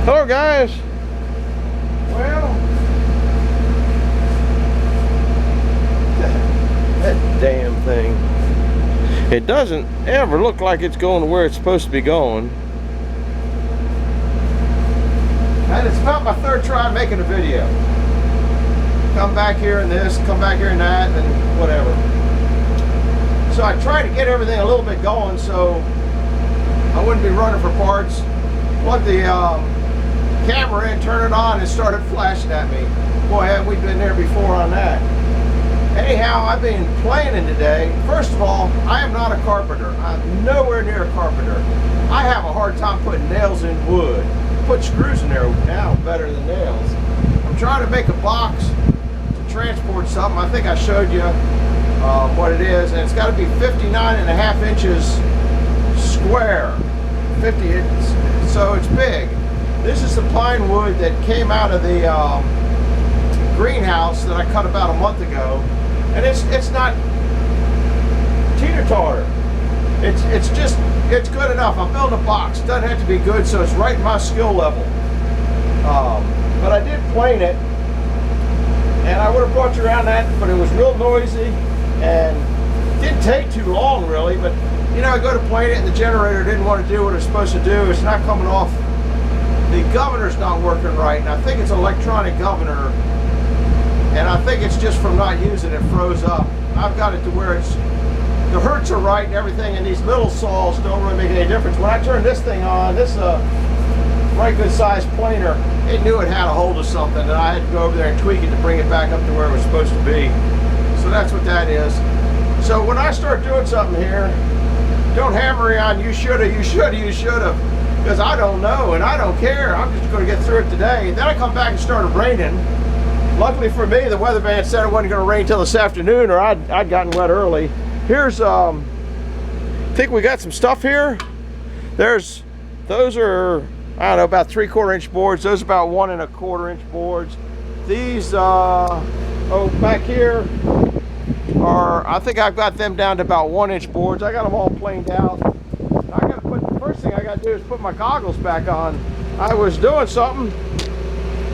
Hello guys. Well, that damn thing, it doesn't ever look like it's going to where it's supposed to be going. And it's about my third try making a video. Come back here and this, come back here and that, and whatever. So I tried to get everything a little bit going so I wouldn't be running for parts. Plugged the camera in, turn it on, and started flashing at me. Boy, haven't we been there before on that. Anyhow, I've been planning today. First of all, I am not a carpenter. I'm nowhere near a carpenter. I have a hard time putting nails in wood. Put screws in there now better than nails. I'm trying to make a box to transport something. I think I showed you what it is, and it's got to be 59.5 inches square. 50 inches, so it's big. This is the pine wood that came out of the greenhouse that I cut about a month ago, and it's not teeter-totter. It's good enough. I'm building a box. Doesn't have to be good, so it's right in my skill level. But I did plane it, and I would have brought you around that, but it was real noisy, and it didn't take too long really. But you know, I go to plane it, and the generator didn't want to do what it's supposed to do. It's not coming off. The governor's not working right, and I think it's an electronic governor, and I think it's just from not using it froze up. I've got it to where the hertz are right and everything, and these little saws don't really make any difference. When I turned this thing on, this right good sized planer, it knew it had a hold of something, and I had to go over there and tweak it to bring it back up to where it was supposed to be. So that's what that is. So when I start doing something here, don't hammer me on you shoulda, you shoulda, you shoulda, because I don't know and I don't care. I'm just going to get through it today. And then I come back and started raining. Luckily for me, the weatherman said it wasn't going to rain till this afternoon, or I'd gotten wet early. Here's I think we got some stuff here. Those are, I don't know, about 3/4 inch boards. Those are about 1 1/4 inch boards. These back here are, I think I've got them down to about 1 inch boards. I got them all planed out. I got to put, the first thing I got to do is put my goggles back on. I was doing something,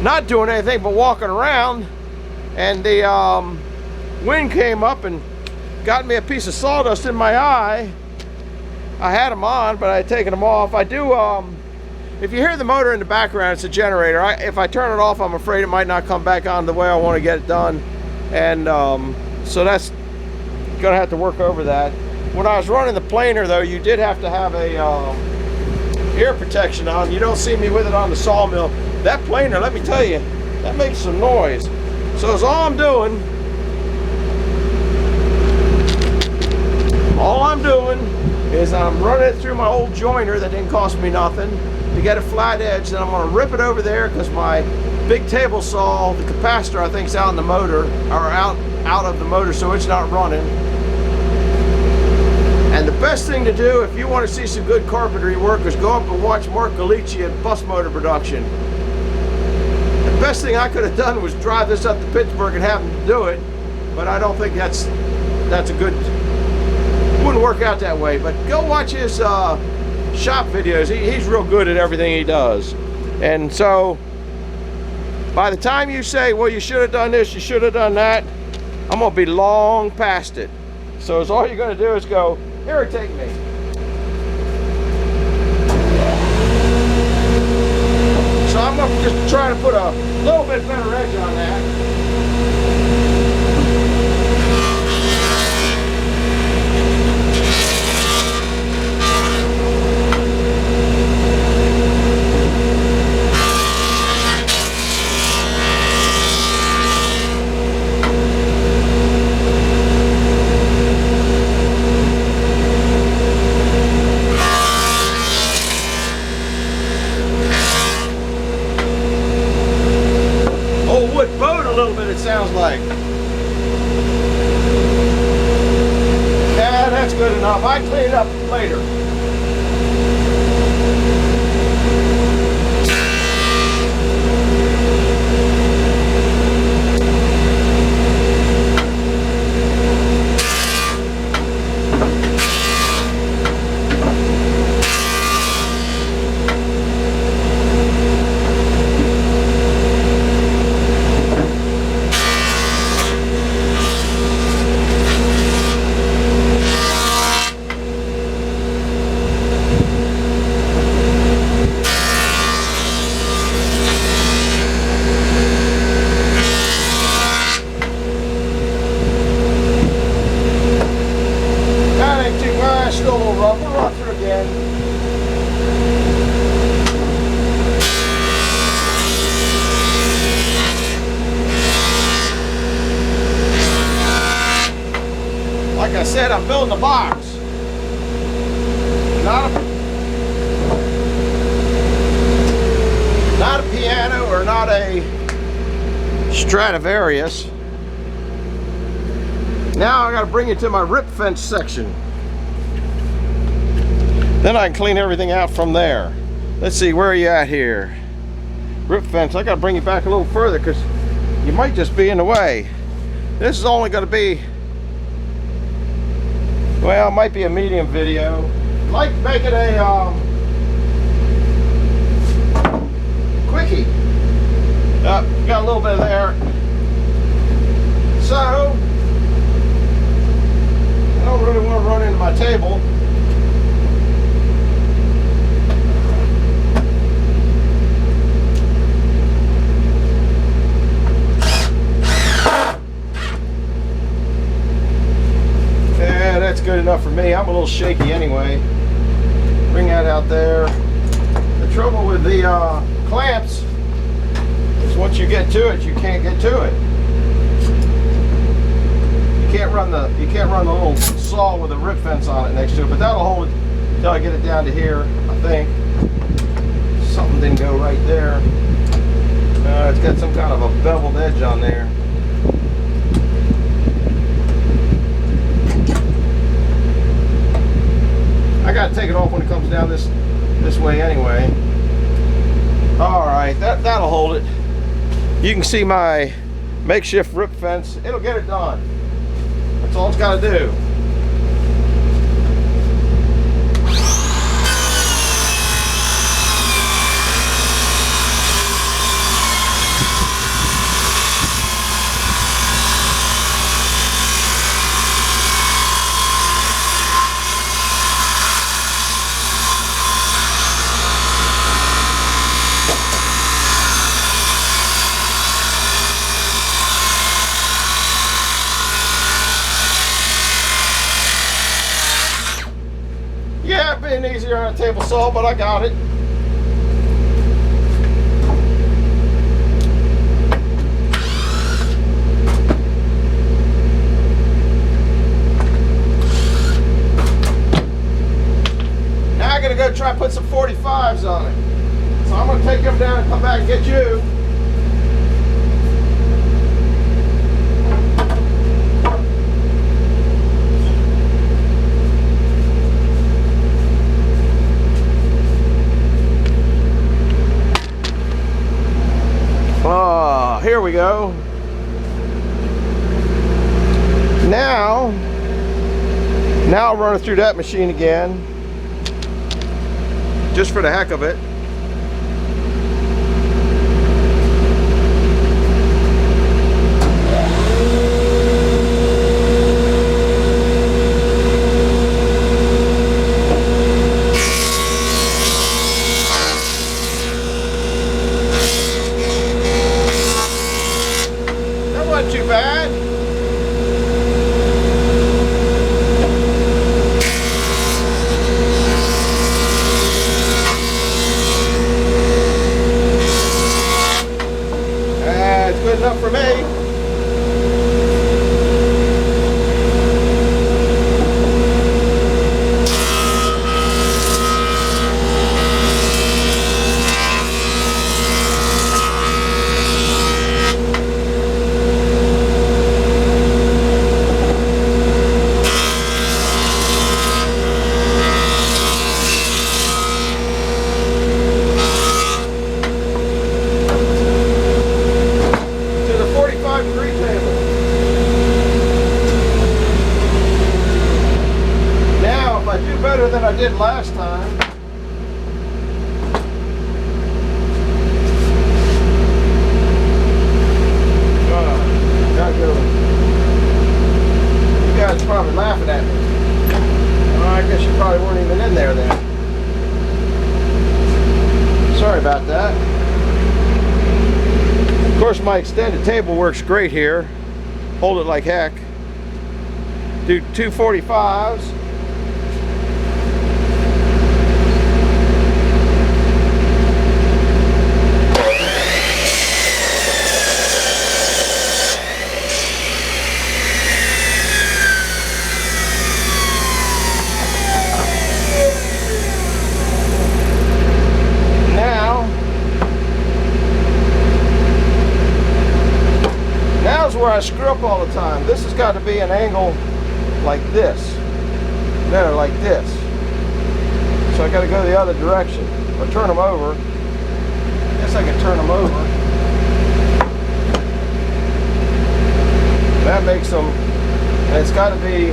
not doing anything but walking around, and the wind came up and got me a piece of sawdust in my eye. I had them on, but I had taken them off. I do, if you hear the motor in the background, it's a generator. If I turn it off, I'm afraid it might not come back on the way I want to get it done. And so that's gonna have to work over that. When I was running the planer though, you did have to have a ear protection on. You don't see me with it on the sawmill. That planer, let me tell you, that makes some noise. So that's all I'm doing. All I'm doing is I'm running it through my old joiner that didn't cost me nothing to get a flat edge. Then I'm gonna rip it over there because my big table saw, the capacitor I think is out in the motor, or out of the motor, so it's not running. And the best thing to do if you want to see some good carpentry work is go up and watch Mark Galici at Bus Motor Production. The best thing I could have done was drive this up to Pittsburgh and have him do it, but I don't think that's a good, wouldn't work out that way. But go watch his shop videos. He's real good at everything he does. And so by the time you say, well, you should have done this, you should have done that, I'm going to be long past it. So all you're going to do is go, irritate me. So I'm going to just try to put a little bit better edge on that. Sounds like. Yeah, that's good enough. I clean it up later. I'm building the box. Not a piano or not a Stradivarius. Now I got to bring it to my rip fence section. Then I can clean everything out from there. Let's see, where are you at here? Rip fence. I got to bring you back a little further because you might just be in the way. This is only going to be, well, it might be a medium video. I'd like to make it a quickie. Got a little bit there. So, I don't really want to run into my table. Yeah, that's good enough for me. I'm a little shaky anyway. Bring that out there. The trouble with the clamps is once you get to it, you can't get to it. You can't run the little saw with a rip fence on it next to it, but that'll hold it until I get it down to here, I think. Something didn't go right there. It's got some kind of a beveled edge on there. I gotta take it off when it comes down this way anyway. All right, that'll hold it. You can see my makeshift rip fence. It'll get it done. That's all it's got to do. Yeah, it's been easier on a table saw, but I got it. Now I gotta go try to put some 45s on it. So I'm gonna take them down and come back and get you. Here we go. Now I'll run it through that machine again, just for the heck of it. Not too bad. It's good enough for me. Better than I did last time. You guys are probably laughing at me. Well, I guess you probably weren't even in there then. Sorry about that. Of course, my extended table works great here. Hold it like heck. Do 245s. where I screw up all the time. This has got to be an angle like this. No, like this. So I got to go the other direction. Or turn them over. I guess I can turn them over. That makes them, and it's got to be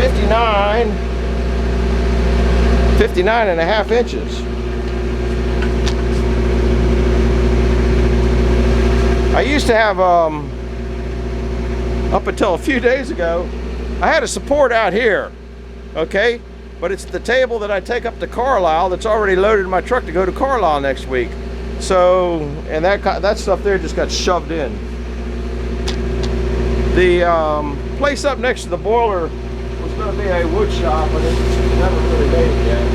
59 and a half inches. I used to have, up until a few days ago, I had a support out here, okay? But it's the table that I take up to Carlisle that's already loaded in my truck to go to Carlisle next week. So, and that stuff there just got shoved in. The place up next to the boiler was going to be a wood shop, but it never really made it yet.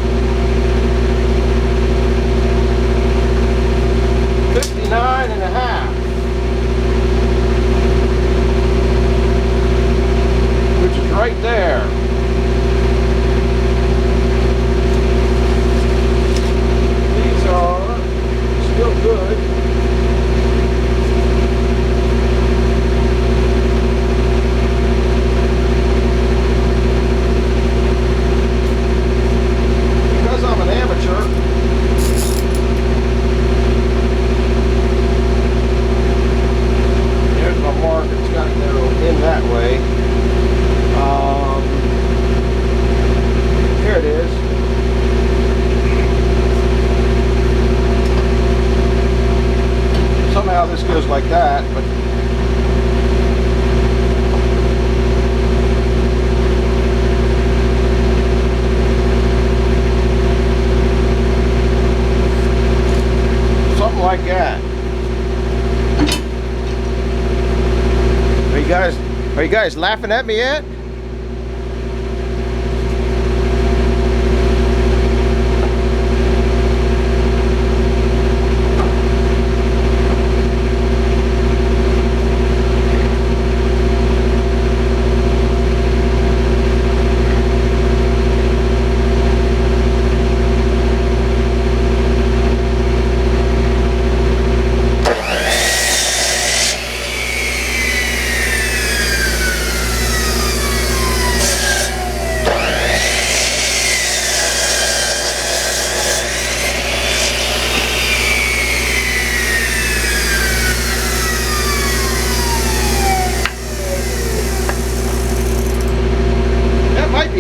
59 and a half. Which is right there. These are still good. Because I'm an amateur, there's my mark. It's got to go in that way. Here it is. Somehow this goes like that, but something like that. Are you guys laughing at me yet?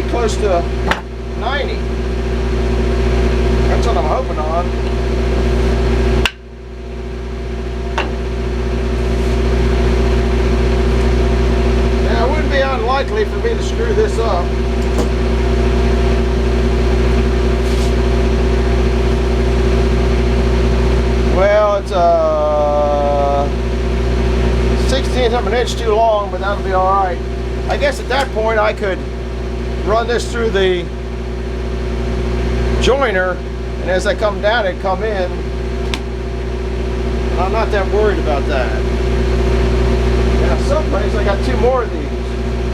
Close to 90. That's what I'm hoping on. Now, it wouldn't be unlikely for me to screw this up. Well, it's 1/16 of an inch too long, but that'll be all right. I guess at that point I could run this through the joiner, and as I come down it come in, and I'm not that worried about that. Now someplace I got two more of these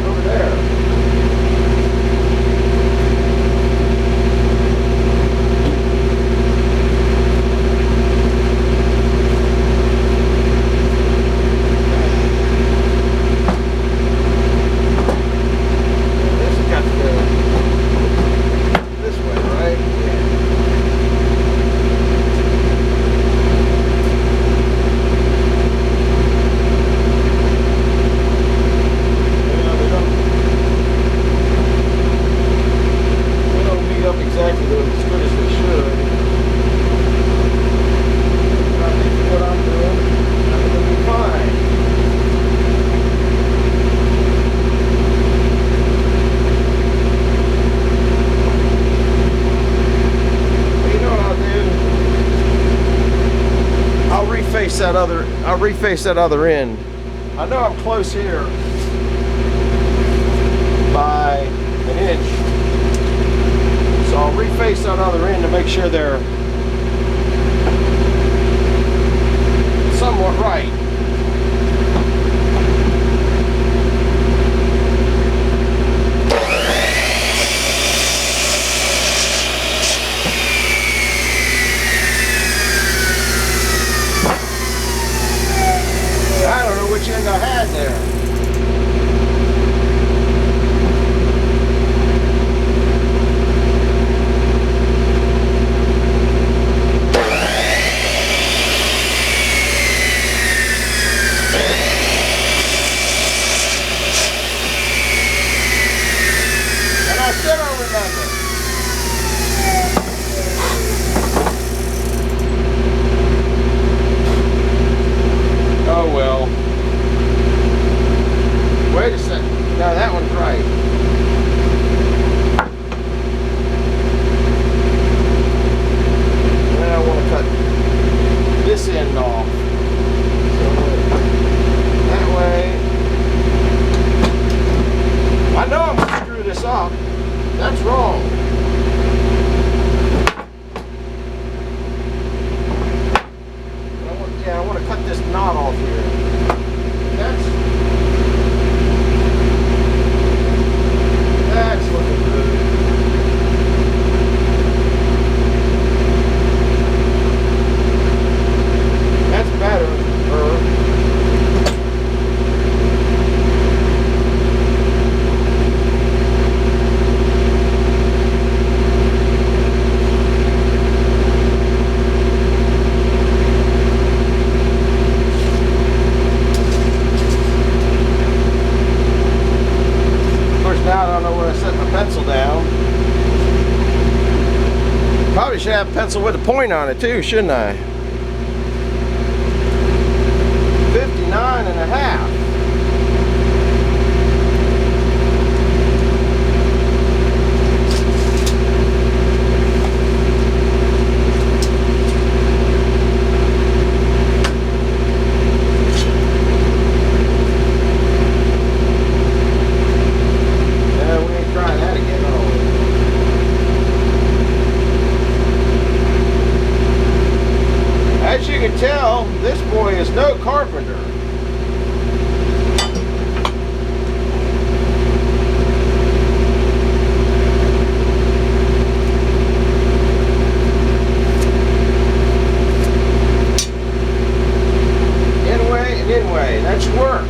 over there. I'll reface that other end. I know I'm close here by an inch, so I'll reface that other end to make sure they're somewhat right. Probably should have a pencil with a point on it too, shouldn't I? 59.5. As you can tell, this boy is no carpenter. In-way and in-way, that should work.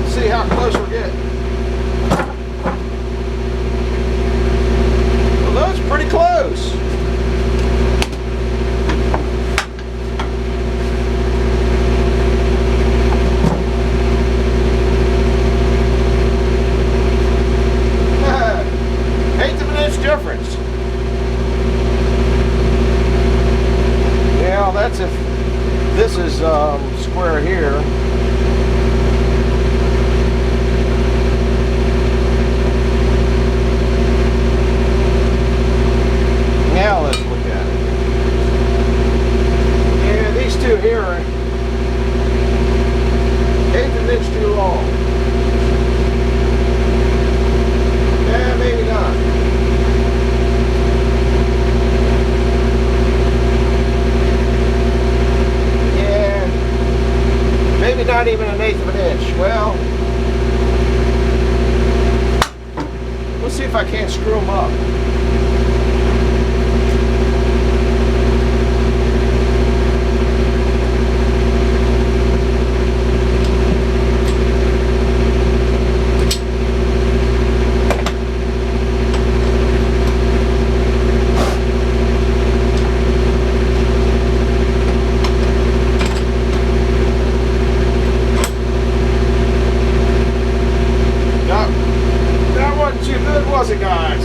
See how close we're getting. Well, that's pretty close. Eighth of an inch difference. Yeah, that's if this is square here. Now let's look at it. Yeah, these two here are eighth of an inch too long. Yeah, maybe not. Yeah, maybe not even an eighth of an inch. Well, let's see if I can't screw them up. That wasn't too good, was it, guys?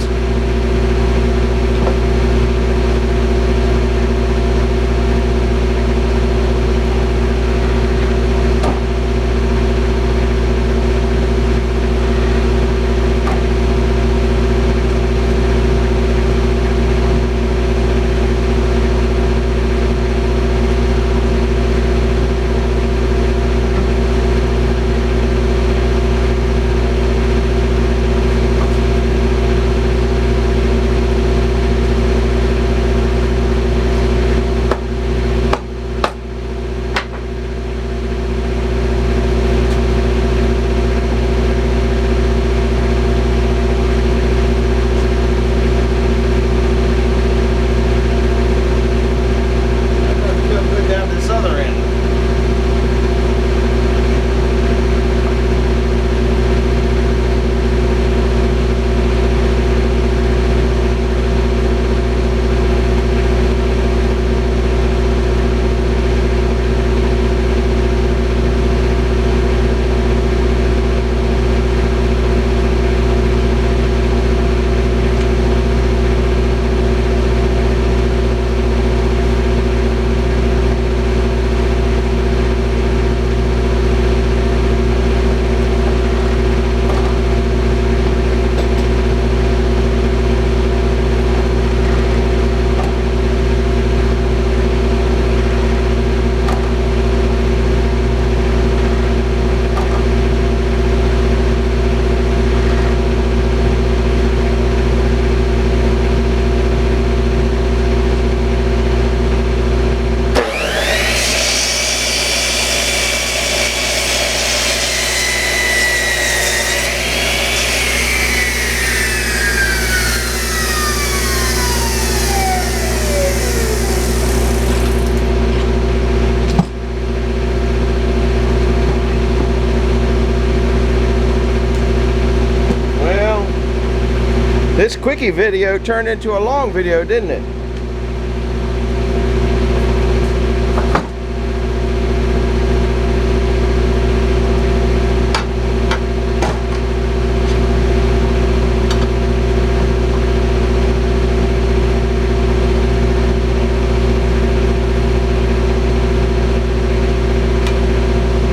quickie video turned into a long video, didn't it?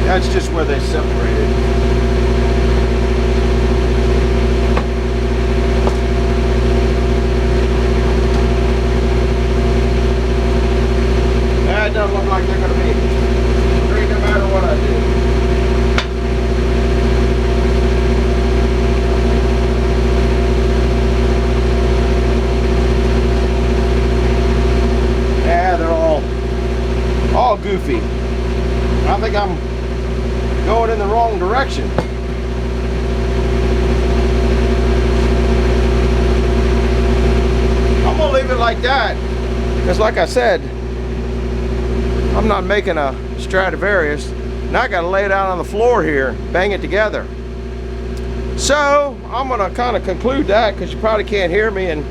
That's just where they separated. That doesn't look like they're going to be straight no matter what I do. Yeah, they're all goofy. I think I'm going in the wrong direction. I'm gonna leave it like that because, like I said, I'm not making a Stradivarius. Now I gotta lay it out on the floor here, bang it together. So I'm gonna kind of conclude that because you probably can't hear me, and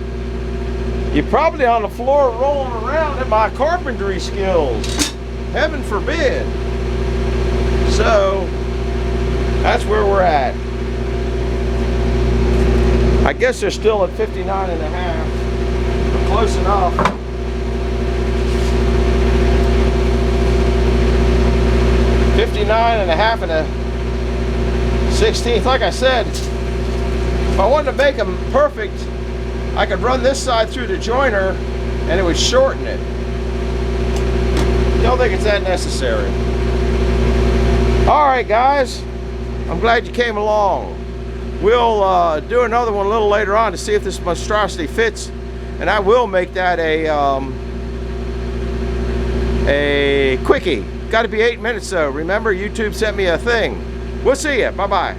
you're probably on the floor rolling around at my carpentry skills. Heaven forbid. So that's where we're at. I guess they're still at 59 and a half. We're close enough. $59 and a half and a 16th. Like I said, if I wanted to make them perfect, I could run this side through the joiner and it would shorten it. Don't think it's that necessary. All right, guys, I'm glad you came along. We'll do another one a little later on to see if this monstrosity fits, and I will make that a quickie. Got to be 8 minutes though. Remember, YouTube sent me a thing. We'll see you. Bye-bye.